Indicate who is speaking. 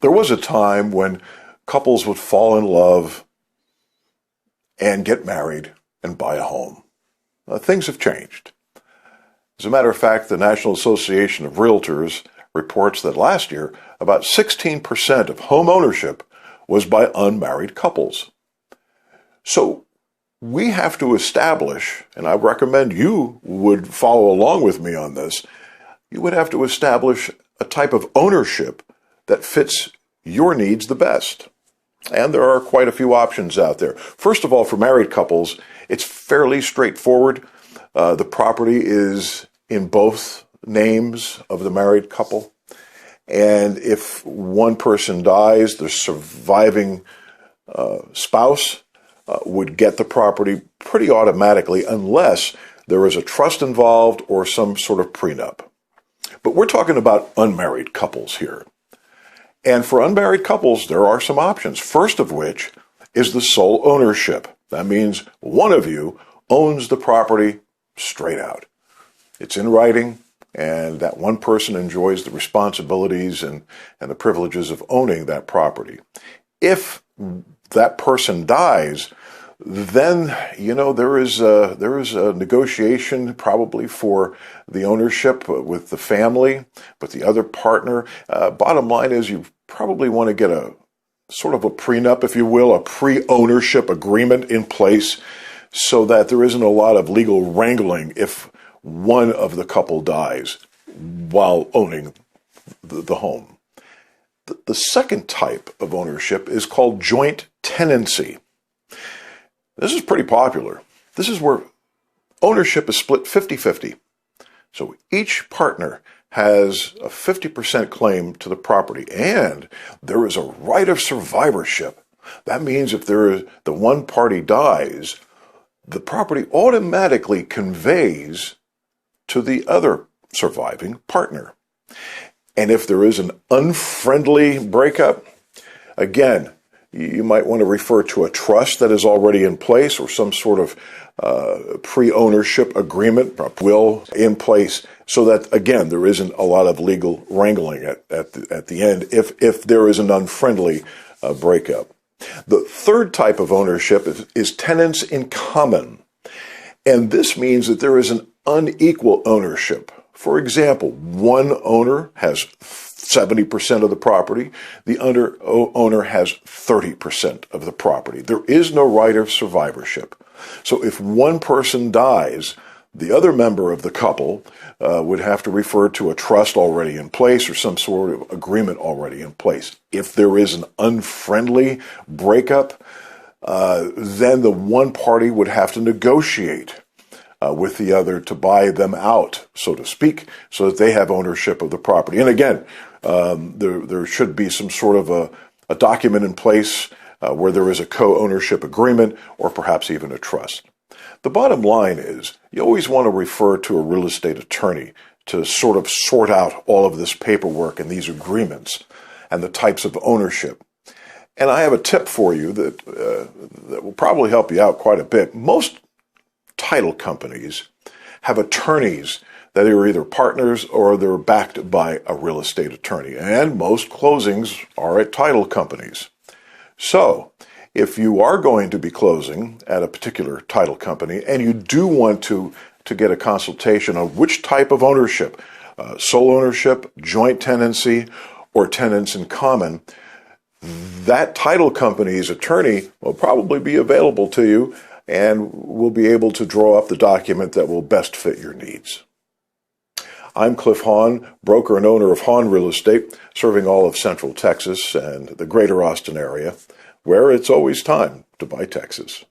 Speaker 1: There was a time when couples would fall in love and get married and buy a home. Things have changed. As a matter of fact, the National Association of Realtors reports that last year, about 16% of home ownership was by unmarried couples. So we have to establish, and I recommend you would follow along with me on this, you would have to establish a type of ownership that fits your needs the best. And there are quite a few options out there. First of all, for married couples, it's fairly straightforward. The property is in both names of the married couple. And if one person dies, the surviving spouse would get the property pretty automatically unless there is a trust involved or some sort of prenup. But we're talking about unmarried couples here. And for unmarried couples, there are some options. First of which is the sole ownership. That means one of you owns the property straight out. It's in writing, and that one person enjoys the responsibilities and the privileges of owning that property. If that person dies, then, there is a negotiation probably for the ownership with the family, with the other partner. Bottom line is you probably want to get a sort of a prenup, if you will, a pre-ownership agreement in place so that there isn't a lot of legal wrangling if one of the couple dies while owning the home. The second type of ownership is called joint tenancy. This is pretty popular. This is where ownership is split 50-50. So each partner has a 50% claim to the property, and there is a right of survivorship. That means if the one party dies, the property automatically conveys to the other surviving partner. And if there is an unfriendly breakup, again, you might want to refer to a trust that is already in place or some sort of pre-ownership agreement, will in place, so that, again, there isn't a lot of legal wrangling at the end if there is an unfriendly breakup. The third type of ownership is tenants in common. And this means that there is an unequal ownership. For example, one owner has 70% of the property, the other owner has 30% of the property. There is no right of survivorship. So if one person dies, the other member of the couple would have to refer to a trust already in place or some sort of agreement already in place. If there is an unfriendly breakup, then the one party would have to negotiate with the other to buy them out, so to speak, so that they have ownership of the property. And again, there should be some sort of a document in place where there is a co-ownership agreement or perhaps even a trust. The bottom line is you always want to refer to a real estate attorney to sort of sort out all of this paperwork and these agreements and the types of ownership. And I have a tip for you that will probably help you out quite a bit. Most title companies have attorneys that are either partners or they're backed by a real estate attorney. And most closings are at title companies. So if you are going to be closing at a particular title company and you do want to get a consultation on which type of ownership, sole ownership, joint tenancy, or tenants in common, that title company's attorney will probably be available to you and will be able to draw up the document that will best fit your needs. I'm Cliff Hahn, broker and owner of Hahn Real Estate, serving all of Central Texas and the greater Austin area, where it's always time to buy Texas.